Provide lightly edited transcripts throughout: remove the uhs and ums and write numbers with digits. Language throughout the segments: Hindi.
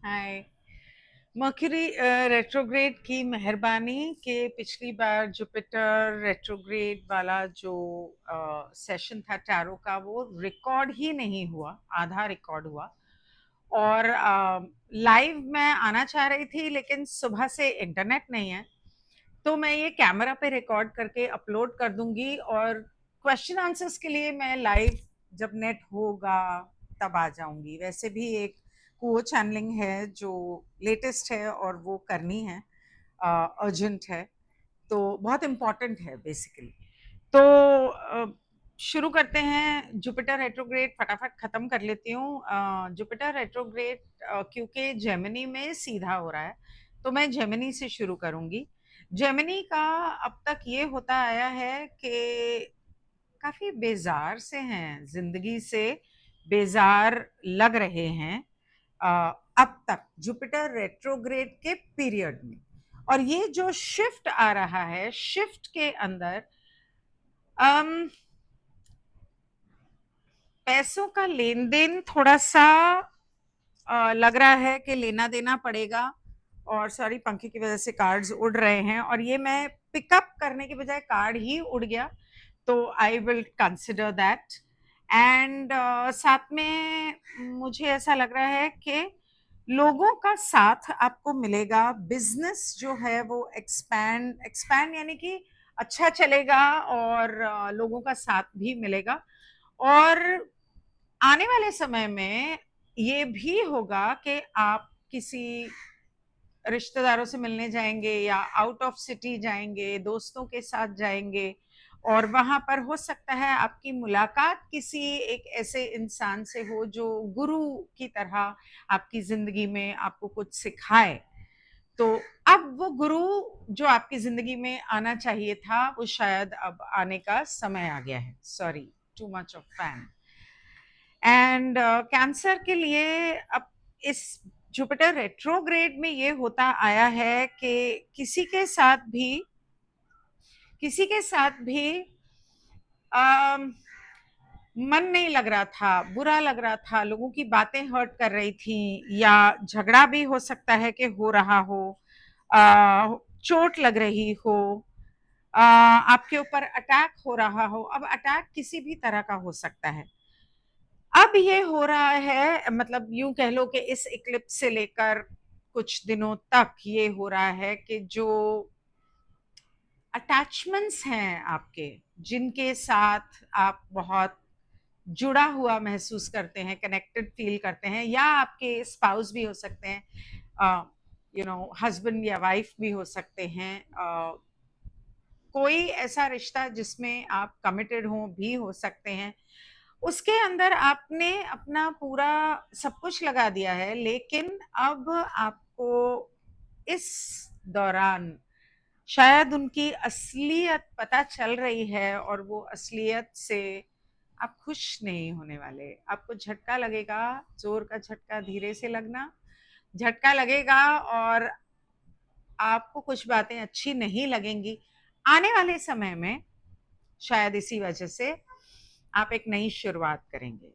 हाय। मर्क्यूरी रेट्रोग्रेड की मेहरबानी के पिछली बार जुपिटर रेट्रोग्रेड वाला जो सेशन था टैरो का, वो रिकॉर्ड ही नहीं हुआ, आधा रिकॉर्ड हुआ। और लाइव मैं आना चाह रही थी, लेकिन सुबह से इंटरनेट नहीं है, तो मैं ये कैमरा पे रिकॉर्ड करके अपलोड कर दूंगी। और क्वेश्चन आंसर्स के लिए मैं लाइव जब नेट होगा तब आ जाऊंगी। वैसे भी एक कुओ चैनलिंग है जो लेटेस्ट है और वो करनी है, अर्जेंट है, तो बहुत इम्पॉर्टेंट है बेसिकली। तो शुरू करते हैं। जुपिटर रेट्रोग्रेड फटाफट खत्म कर लेती हूँ। जुपिटर रेट्रोग्रेड क्योंकि जेमिनी में सीधा हो रहा है, तो मैं जेमिनी से शुरू करूंगी। जेमिनी का अब तक ये होता आया है कि काफी बेजार से हैं, जिंदगी से बेजार लग रहे हैं अब तक जुपिटर रेट्रोग्रेड के पीरियड में। और ये जो शिफ्ट आ रहा है, शिफ्ट के अंदर पैसों का लेन देन थोड़ा सा लग रहा है कि लेना देना पड़ेगा। और सॉरी, पंखे की वजह से कार्ड्स उड़ रहे हैं और ये मैं पिकअप करने के बजाय कार्ड ही उड़ गया, तो I will consider that. And साथ में मुझे ऐसा लग रहा है कि लोगों का साथ आपको मिलेगा। बिजनेस जो है वो एक्सपैंड एक्सपैंड यानी कि अच्छा चलेगा, और लोगों का साथ भी मिलेगा। और आने वाले समय में ये भी होगा कि आप किसी रिश्तेदारों से मिलने जाएंगे या आउट ऑफ सिटी जाएंगे, दोस्तों के साथ जाएंगे, और वहां पर हो सकता है आपकी मुलाकात किसी एक ऐसे इंसान से हो जो गुरु की तरह आपकी जिंदगी में आपको कुछ सिखाए। तो अब वो गुरु जो आपकी जिंदगी में आना चाहिए था, वो शायद अब आने का समय आ गया है। Sorry, too much of fan. And cancer के लिए अब इस जुपिटर रेट्रोग्रेड में ये होता आया है कि किसी के साथ भी मन नहीं लग रहा था, बुरा लग रहा था, लोगों की बातें हर्ट कर रही थी, या झगड़ा भी हो सकता है कि हो रहा हो, चोट लग रही हो, आपके ऊपर अटैक हो रहा हो। अब अटैक किसी भी तरह का हो सकता है। अब ये हो रहा है, मतलब यूं कह लो कि इस इक्लिप्स से लेकर कुछ दिनों तक ये हो रहा है कि जो अटैचमेंट्स हैं आपके, जिनके साथ आप बहुत जुड़ा हुआ महसूस करते हैं, कनेक्टेड फील करते हैं, या आपके स्पाउस भी हो सकते हैं, हस्बैंड या वाइफ भी हो सकते हैं, कोई ऐसा रिश्ता जिसमें आप कमिटेड हो भी हो सकते हैं, उसके अंदर आपने अपना पूरा सब कुछ लगा दिया है। लेकिन अब आपको इस दौरान शायद उनकी असलियत पता चल रही है, और वो असलियत से आप खुश नहीं होने वाले। आपको झटका लगेगा, जोर का झटका, धीरे से लगना झटका लगेगा, और आपको कुछ बातें अच्छी नहीं लगेंगी आने वाले समय में। शायद इसी वजह से आप एक नई शुरुआत करेंगे,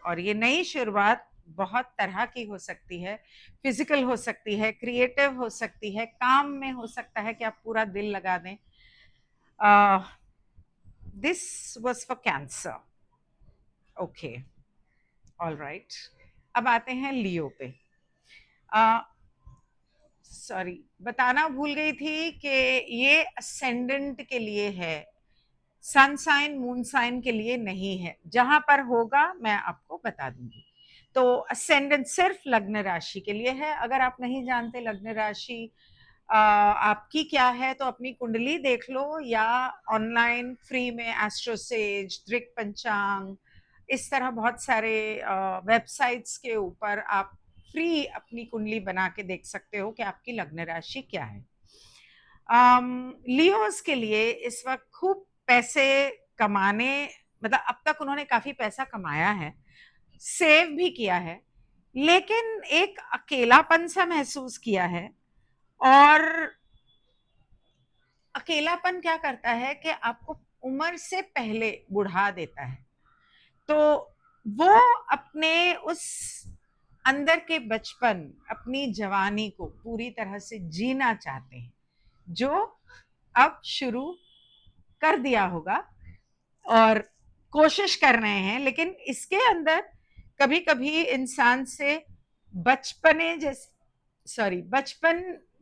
और ये नई शुरुआत बहुत तरह की हो सकती है। फिजिकल हो सकती है, क्रिएटिव हो सकती है, काम में हो सकता है कि आप पूरा दिल लगा दें। This was for cancer. Okay, all right. अब आते हैं लियो पे। सॉरी, बताना भूल गई थी कि ये असेंडेंट के लिए है, सन साइन मून साइन के लिए नहीं है। जहां पर होगा मैं आपको बता दूंगी। तो असेंडेंट सिर्फ लग्न राशि के लिए है। अगर आप नहीं जानते लग्न राशि आपकी क्या है, तो अपनी कुंडली देख लो, या ऑनलाइन फ्री में एस्ट्रोसेज, दृक पंचांग, इस तरह बहुत सारे वेबसाइट्स के ऊपर आप फ्री अपनी कुंडली बना के देख सकते हो कि आपकी लग्न राशि क्या है। लियोस के लिए इस वक्त खूब पैसे कमाने, मतलब अब तक उन्होंने काफी पैसा कमाया है, सेव भी किया है, लेकिन एक अकेलापन सा महसूस किया है। और अकेलापन क्या करता है कि आपको उम्र से पहले बुढ़ा देता है। तो वो अपने उस अंदर के बचपन, अपनी जवानी को पूरी तरह से जीना चाहते हैं, जो अब शुरू कर दिया होगा और कोशिश कर रहे हैं, लेकिन इसके अंदर कभी कभी इंसान से बचपने जैसे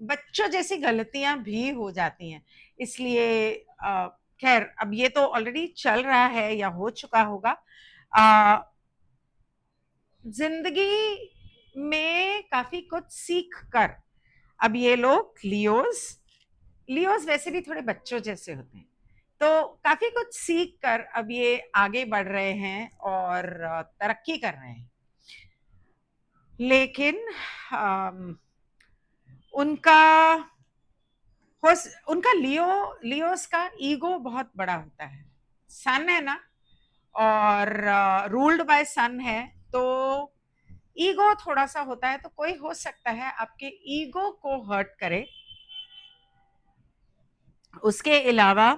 बच्चों जैसी गलतियां भी हो जाती हैं। इसलिए खैर, अब ये तो ऑलरेडी चल रहा है या हो चुका होगा। जिंदगी में काफी कुछ सीख कर अब ये लोग लियोज वैसे भी थोड़े बच्चों जैसे होते हैं, तो काफी कुछ सीख कर अब ये आगे बढ़ रहे हैं और तरक्की कर रहे हैं। लेकिन उनका उनका लियोस का ईगो बहुत बड़ा होता है। सन है ना, और रूल्ड बाय सन है, तो ईगो थोड़ा सा होता है। तो कोई हो सकता है आपके ईगो को हर्ट करे। उसके अलावा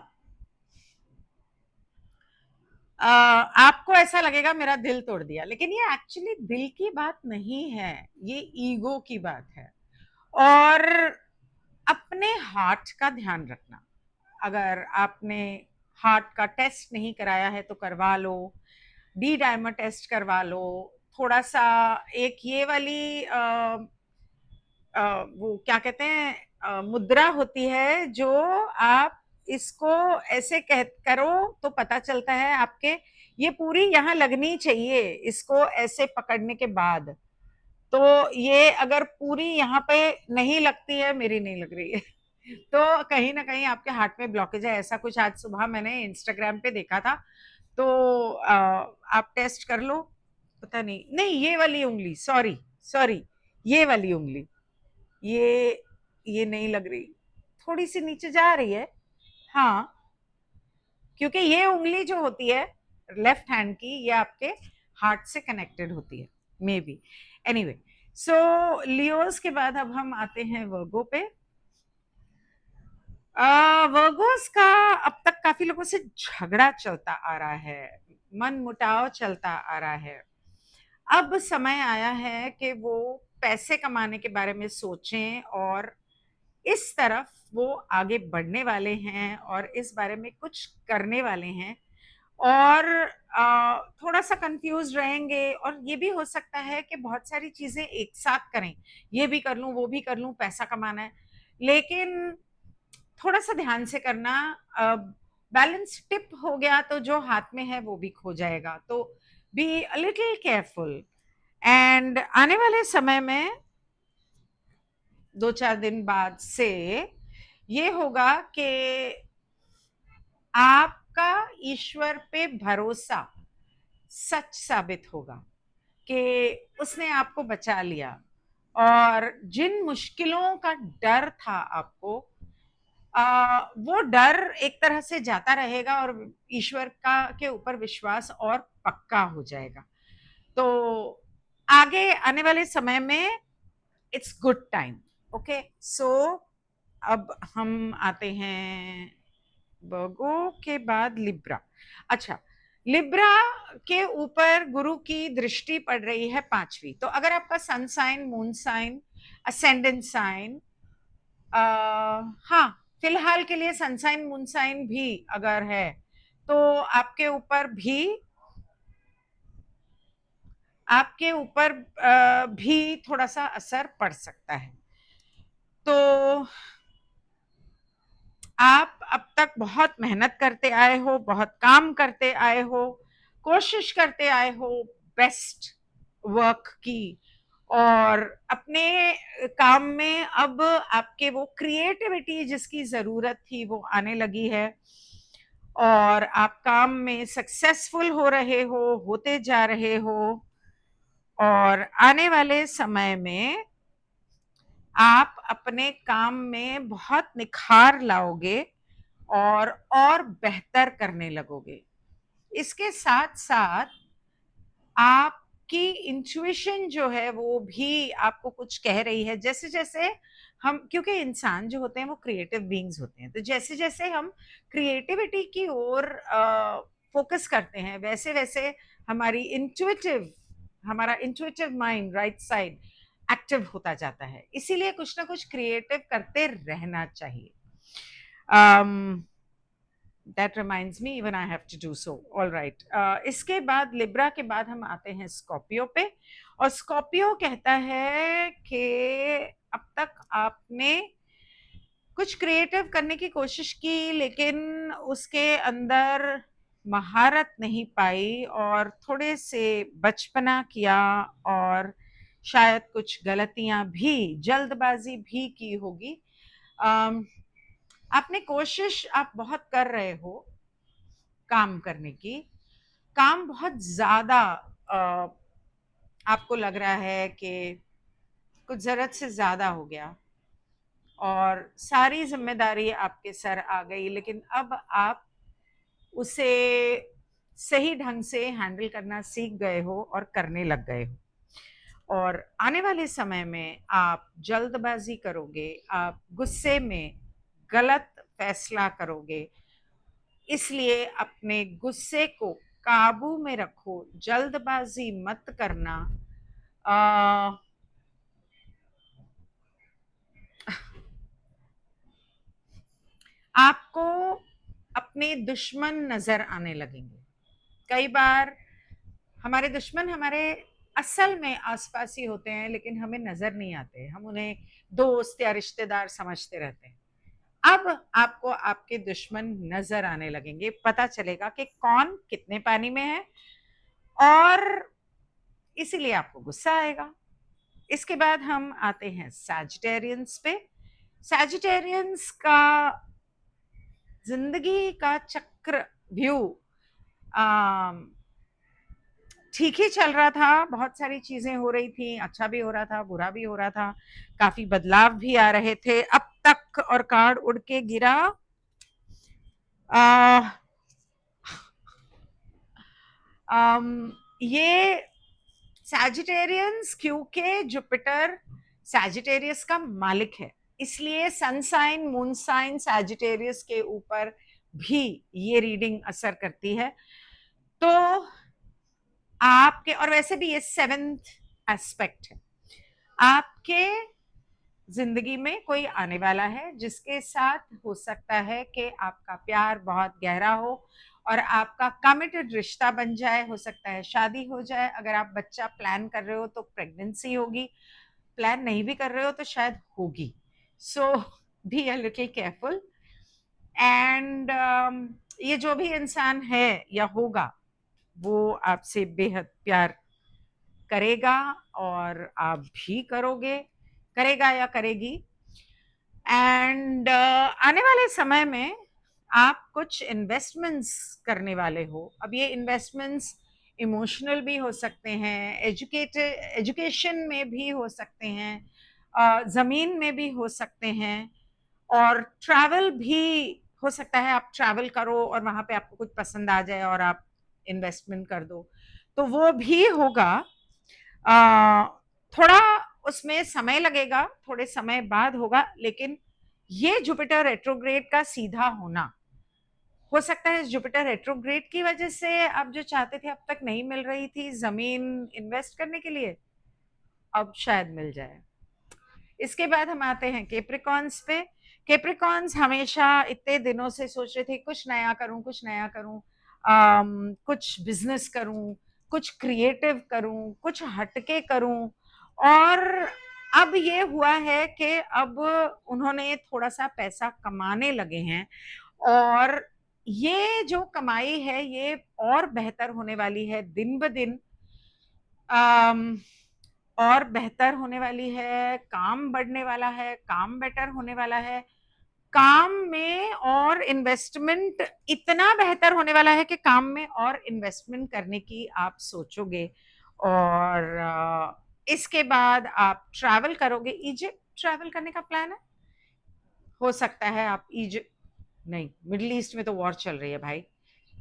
आपको ऐसा लगेगा मेरा दिल तोड़ दिया, लेकिन ये एक्चुअली दिल की बात नहीं है, ये ईगो की बात है। और अपने हार्ट का ध्यान रखना। अगर आपने हार्ट का टेस्ट नहीं कराया है तो करवा लो, डी डायमर टेस्ट करवा लो। थोड़ा सा एक ये वाली वो क्या कहते हैं, मुद्रा होती है, जो आप इसको ऐसे करो तो पता चलता है आपके, ये पूरी यहाँ लगनी चाहिए इसको ऐसे पकड़ने के बाद। तो ये अगर पूरी यहाँ पे नहीं लगती है, मेरी नहीं लग रही है, तो कहीं ना कहीं आपके हार्ट में ब्लॉकेज है। ऐसा कुछ आज सुबह मैंने इंस्टाग्राम पे देखा था, तो आप टेस्ट कर लो। पता नहीं, नहीं ये वाली उंगली, सॉरी सॉरी, ये वाली उंगली, ये नहीं लग रही, थोड़ी सी नीचे जा रही है। हाँ, क्योंकि ये उंगली जो होती है लेफ्ट हैंड की, ये आपके हार्ट से कनेक्टेड होती है, may be. Anyway, so Leos के बाद अब हम आते हैं वर्गो पे। वर्गोस का अब तक काफी लोगों से झगड़ा चलता आ रहा है, मन मुटाव चलता आ रहा है। अब समय आया है कि वो पैसे कमाने के बारे में सोचें, और इस तरफ वो आगे बढ़ने वाले हैं और इस बारे में कुछ करने वाले हैं। और थोड़ा सा कंफ्यूज रहेंगे, और ये भी हो सकता है कि बहुत सारी चीजें एक साथ करें, ये भी कर लूं वो भी कर लूं, पैसा कमाना है। लेकिन थोड़ा सा ध्यान से करना, बैलेंस टिप हो गया तो जो हाथ में है वो भी खो जाएगा, तो B a little careful. And आने वाले समय में 2-4 दिन बाद से ये होगा कि आपका ईश्वर पे भरोसा सच साबित होगा कि उसने आपको बचा लिया, और जिन मुश्किलों का डर था आपको, वो डर एक तरह से जाता रहेगा, और ईश्वर का के ऊपर विश्वास और पक्का हो जाएगा। तो आगे आने वाले समय में इट्स गुड टाइम। ओके, सो अब हम आते हैं वर्गो के बाद लिब्रा। अच्छा, लिब्रा के ऊपर गुरु की दृष्टि पड़ रही है 5वीं। तो अगर आपका sun sign, moon sign, ascendant sign, हाँ, फिलहाल के लिए सनसाइन मून साइन भी अगर है, तो आपके ऊपर भी थोड़ा सा असर पड़ सकता है। तो आप अब तक बहुत मेहनत करते आए हो, बहुत काम करते आए हो, कोशिश करते आए हो बेस्ट वर्क की, और अपने काम में अब आपके वो क्रिएटिविटी जिसकी जरूरत थी वो आने लगी है, और आप काम में सक्सेसफुल हो रहे हो, होते जा रहे हो। और आने वाले समय में आप अपने काम में बहुत निखार लाओगे और बेहतर करने लगोगे। इसके साथ साथ आपकी इंट्यूशन जो है वो भी आपको कुछ कह रही है। जैसे जैसे हम, क्योंकि इंसान जो होते हैं वो क्रिएटिव बीइंग्स होते हैं, तो जैसे जैसे हम क्रिएटिविटी की ओर फोकस करते हैं, वैसे वैसे हमारी इंट्यूटिव हमारा intuitive mind right side active होता जाता है, इसीलिए कुछ ना कुछ क्रिएटिव करते रहना चाहिए. That reminds me even I have to do so. All right, इसके बाद लिब्रा के बाद हम आते हैं स्कॉर्पियो पे. और स्कॉर्पियो कहता है कि अब तक आपने कुछ क्रिएटिव करने की कोशिश की, लेकिन उसके अंदर महारत नहीं पाई और थोड़े से बचपना किया और शायद कुछ गलतियां भी, जल्दबाजी भी की होगी. आपने कोशिश आप बहुत कर रहे हो काम करने की, काम बहुत ज्यादा आपको लग रहा है कि कुछ जरूरत से ज्यादा हो गया और सारी जिम्मेदारी आपके सर आ गई, लेकिन अब आप उसे सही ढंग से हैंडल करना सीख गए हो और करने लग गए हो. और आने वाले समय में आप जल्दबाजी करोगे, आप गुस्से में गलत फैसला करोगे, इसलिए अपने गुस्से को काबू में रखो, जल्दबाजी मत करना. आपको अपने दुश्मन नजर आने लगेंगे. कई बार हमारे दुश्मन हमारे असल में आसपास ही होते हैं, लेकिन हमें नजर नहीं आते, हम उन्हें दोस्त या रिश्तेदार समझते रहते हैं. अब आपको आपके दुश्मन नजर आने लगेंगे, पता चलेगा कि कौन कितने पानी में है, और इसीलिए आपको गुस्सा आएगा. इसके बाद हम आते हैं सैजिटेरियंस पे. सैजिटेरियंस का जिंदगी का चक्र व्यू ठीक ही चल रहा था, बहुत सारी चीजें हो रही थी, अच्छा भी हो रहा था, बुरा भी हो रहा था, काफी बदलाव भी आ रहे थे अब तक. और कार्ड उड़ के गिरा ये सैजिटेरियंस, क्योंकि जुपिटर सैजिटेरियस का मालिक है, इसलिए sun sign moon sign Sagittarius के ऊपर भी ये रीडिंग असर करती है. तो आपके, और वैसे भी ये 7th एस्पेक्ट है, आपके जिंदगी में कोई आने वाला है जिसके साथ हो सकता है कि आपका प्यार बहुत गहरा हो और आपका कमिटेड रिश्ता बन जाए. हो सकता है शादी हो जाए, अगर आप बच्चा प्लान कर रहे हो तो प्रेगनेंसी होगी, प्लान नहीं भी कर रहे हो तो शायद होगी. So be a little careful. And ये जो भी इंसान है या होगा, वो आपसे बेहद प्यार करेगा और आप भी करोगे, करेगा या करेगी. एंड आने वाले समय में आप कुछ इन्वेस्टमेंट्स करने वाले हो. अब ये इन्वेस्टमेंट्स इमोशनल भी हो सकते हैं, एजुकेशन में भी हो सकते हैं, जमीन में भी हो सकते हैं, और ट्रैवल भी हो सकता है. आप ट्रैवल करो और वहां पे आपको कुछ पसंद आ जाए और आप इन्वेस्टमेंट कर दो, तो वो भी होगा. थोड़ा उसमें समय लगेगा, थोड़े समय बाद होगा, लेकिन ये जुपिटर रेट्रोग्रेड का सीधा होना, हो सकता है जुपिटर रेट्रोग्रेड की वजह से आप जो चाहते थे अब तक नहीं मिल रही थी जमीन इन्वेस्ट करने के लिए, अब शायद मिल जाए. इसके बाद हम आते हैं कैप्रिकॉन्स पे. कैप्रिकॉन्स हमेशा इतने दिनों से सोच रहे थे कुछ नया करूं, कुछ नया करूं, कुछ बिजनेस करूं, कुछ क्रिएटिव करूं, कुछ हटके करूं, और अब ये हुआ है कि अब उन्होंने थोड़ा सा पैसा कमाने लगे हैं, और ये जो कमाई है ये और बेहतर होने वाली है दिन ब दिन. और बेहतर होने वाली है, काम बढ़ने वाला है, काम बेटर होने वाला है, काम में और इन्वेस्टमेंट इतना बेहतर होने वाला है कि काम में और इन्वेस्टमेंट करने की आप सोचोगे. और इसके बाद आप ट्रैवल करोगे. इजिप्ट ट्रैवल करने का प्लान है, हो सकता है आप इजिप्ट नहीं, मिडिल ईस्ट में तो वॉर चल रही है भाई,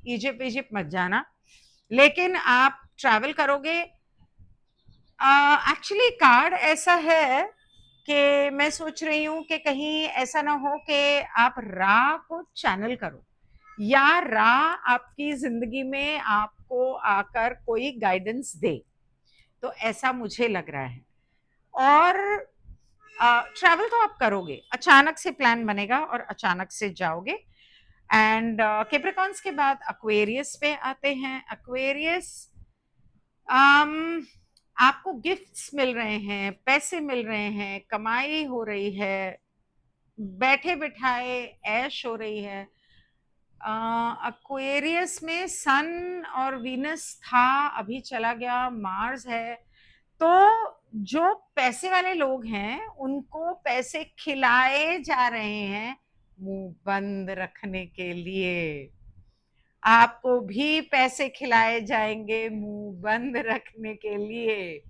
इजिप्ट इजिप्ट मत जाना, लेकिन आप ट्रैवल करोगे. एक्चुअली कार्ड ऐसा है कि मैं सोच रही हूँ कि कहीं ऐसा ना हो कि आप रा को चैनल करो, या रा आपकी जिंदगी में आपको आकर कोई गाइडेंस दे. तो ऐसा मुझे लग रहा है। और ट्रैवल तो आप करोगे, अचानक से प्लान बनेगा और अचानक से जाओगे। एंड कैप्रिकॉन्स के बाद एक्वेरियस पे आते हैं। एक्वेरियस, आपको गिफ्ट्स मिल रहे हैं, पैसे मिल रहे हैं, कमाई हो रही है, बैठे बिठाए ऐश हो रही है। एक्वेरियस में सन और वीनस था, अभी चला गया, मार्स है। तो जो पैसे वाले लोग हैं उनको पैसे खिलाए जा रहे हैं मुंह बंद रखने के लिए। आपको भी पैसे खिलाए जाएंगे मुंह बंद रखने के लिए,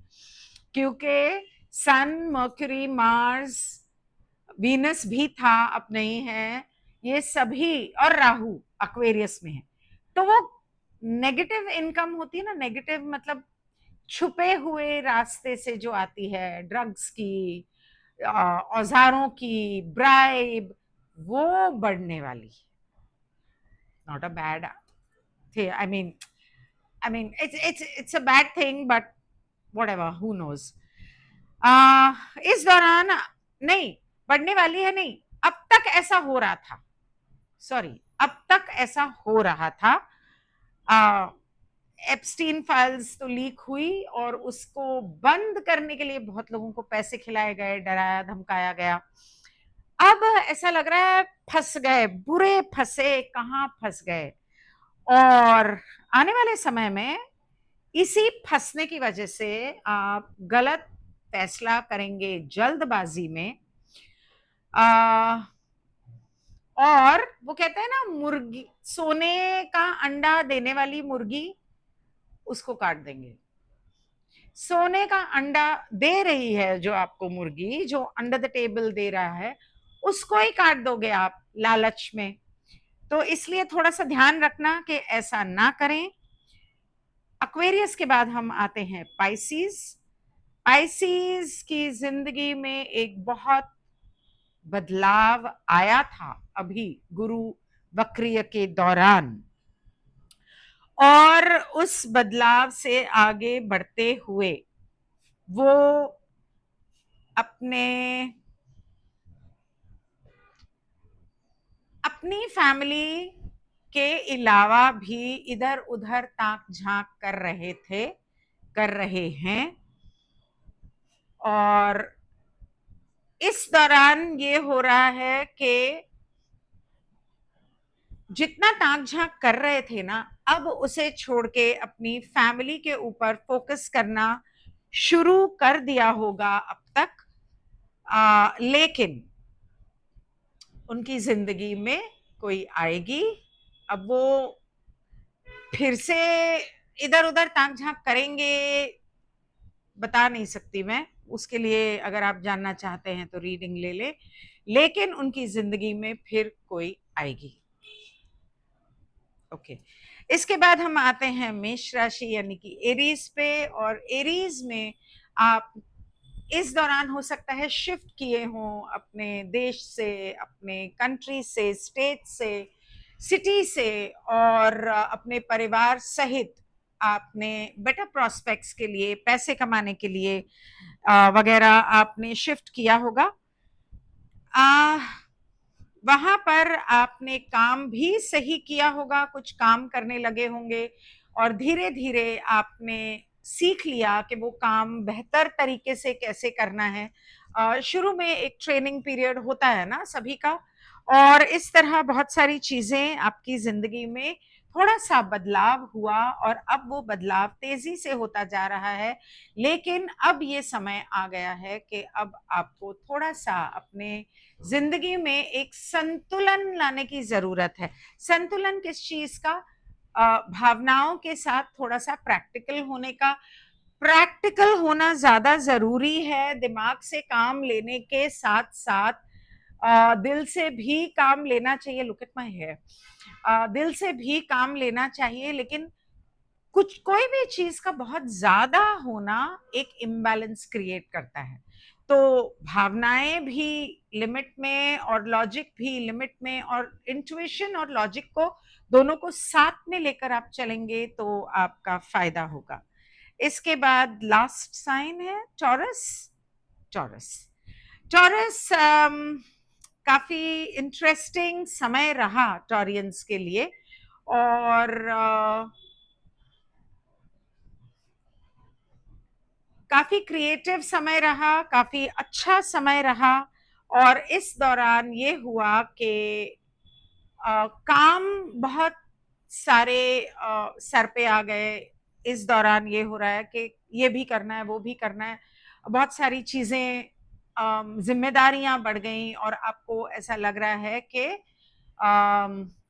क्योंकि सन, मर्क्यूरी, मार्स, वीनस भी था, अब नहीं है, ये सभी, और राहु एक्वेरियस में है। तो वो नेगेटिव इनकम होती है ना, नेगेटिव मतलब छुपे हुए रास्ते से जो आती है, ड्रग्स की, औजारों की, ब्राइब, वो बढ़ने वाली। नॉट अ बैड थे, I mean it's a bad thing, but whatever, who knows। इस दौरान नहीं बढ़ने वाली है, नहीं, अब तक ऐसा हो रहा था, सॉरी, अब तक ऐसा हो रहा था। एप्स्टीन फाइल्स तो लीक हुई और उसको बंद करने के लिए बहुत लोगों को पैसे खिलाए गए, डराया धमकाया गया। अब ऐसा लग रहा है फंस गए, बुरे फंसे, कहां फंस गए। और आने वाले समय में इसी फंसने की वजह से आप गलत फैसला करेंगे जल्दबाजी में। और वो कहते हैं ना, मुर्गी, सोने का अंडा देने वाली मुर्गी, उसको काट देंगे। सोने का अंडा दे रही है जो आपको मुर्गी, जो अंडर द टेबल दे रहा है, उसको ही काट दोगे आप लालच में। तो इसलिए थोड़ा सा ध्यान रखना कि ऐसा ना करें। एक्वेरियस के बाद हम आते हैं पाइसिस। पाइसिस की जिंदगी में एक बहुत बदलाव आया था अभी गुरु वक्रिय के दौरान, और उस बदलाव से आगे बढ़ते हुए वो अपनी फैमिली के अलावा भी इधर उधर ताक झांक कर रहे थे, कर रहे हैं। और इस दौरान ये हो रहा है कि जितना ताक झांक कर रहे थे ना, अब उसे छोड़ के अपनी फैमिली के ऊपर फोकस करना शुरू कर दिया होगा अब तक। लेकिन उनकी जिंदगी में कोई आएगी, अब वो फिर से इधर उधर ताक झांक करेंगे, बता नहीं सकती मैं। उसके लिए अगर आप जानना चाहते हैं तो रीडिंग ले ले, लेकिन उनकी जिंदगी में फिर कोई आएगी। ओके, इसके बाद हम आते हैं मेष राशि यानी कि एरीज पे। और एरीज में आप इस दौरान हो सकता है शिफ्ट किए हों अपने देश से, अपने कंट्री से, स्टेट से, सिटी से, और अपने परिवार सहित आपने बेटर प्रॉस्पेक्ट्स के लिए, पैसे कमाने के लिए वगैरह आपने शिफ्ट किया होगा। वहां पर आपने काम भी सही किया होगा, कुछ काम करने लगे होंगे और धीरे धीरे आपने सीख लिया कि वो काम बेहतर तरीके से कैसे करना है। शुरू में एक ट्रेनिंग पीरियड होता है ना सभी का, और इस तरह बहुत सारी चीजें आपकी जिंदगी में थोड़ा सा बदलाव हुआ और अब वो बदलाव तेजी से होता जा रहा है। लेकिन अब ये समय आ गया है कि अब आपको थोड़ा सा अपने जिंदगी में एक संतुलन लाने की जरूरत है। संतुलन किस चीज का? भावनाओं के साथ थोड़ा सा प्रैक्टिकल होने का। प्रैक्टिकल होना ज्यादा जरूरी है, दिमाग से काम लेने के साथ साथ दिल से भी काम लेना चाहिए। लुक एट माय हेयर, दिल से भी काम लेना चाहिए, लेकिन कुछ कोई भी चीज का बहुत ज्यादा होना एक इम्बैलेंस क्रिएट करता है। तो भावनाएं भी लिमिट में और लॉजिक भी लिमिट में, और इंट्यूशन और लॉजिक को दोनों को साथ में लेकर आप चलेंगे तो आपका फायदा होगा। इसके बाद लास्ट साइन है टॉरस। टॉरस टॉरस काफी इंटरेस्टिंग समय रहा टॉरियंस के लिए, और काफी क्रिएटिव समय रहा, काफी अच्छा समय रहा। और इस दौरान ये हुआ कि काम बहुत सारे सर पे आ गए। इस दौरान ये हो रहा है कि ये भी करना है, वो भी करना है, बहुत सारी चीजें, जिम्मेदारियां बढ़ गई, और आपको ऐसा लग रहा है कि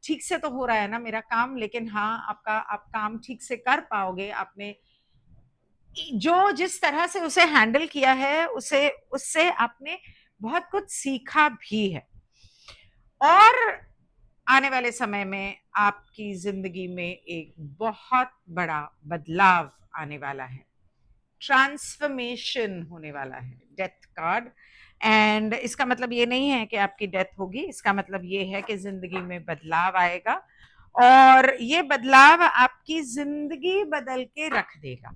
ठीक से तो हो रहा है ना मेरा काम, लेकिन हाँ, आप काम ठीक से कर पाओगे। आपने जो जिस तरह से उसे हैंडल किया है, उसे उससे आपने बहुत कुछ सीखा भी है। और आने वाले समय में आपकी जिंदगी में एक बहुत बड़ा बदलाव आने वाला है, ट्रांसफॉर्मेशन होने वाला है, डेथ कार्ड। एंड इसका मतलब ये नहीं है कि आपकी डेथ होगी, इसका मतलब ये है कि जिंदगी में बदलाव आएगा, और ये बदलाव आपकी जिंदगी बदल के रख देगा।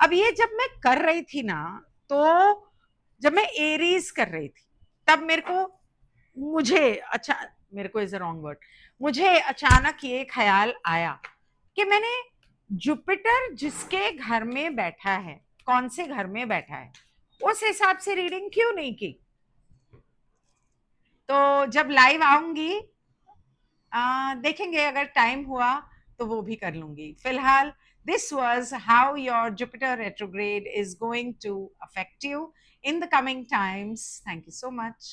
अब ये जब मैं कर रही थी ना, तो जब मैं एरीज कर रही थी, तब मेरे को इज अ रॉन्ग वर्ड, मुझे अचानक ये ख्याल आया कि मैंने जुपिटर जिसके घर में बैठा है, कौन से घर में बैठा है, उस हिसाब से रीडिंग क्यों नहीं की। तो जब लाइव आऊंगी, देखेंगे, अगर टाइम हुआ तो वो भी कर लूंगी। फिलहाल this was how your Jupiter retrograde is going to affect you in the coming times. Thank you so much.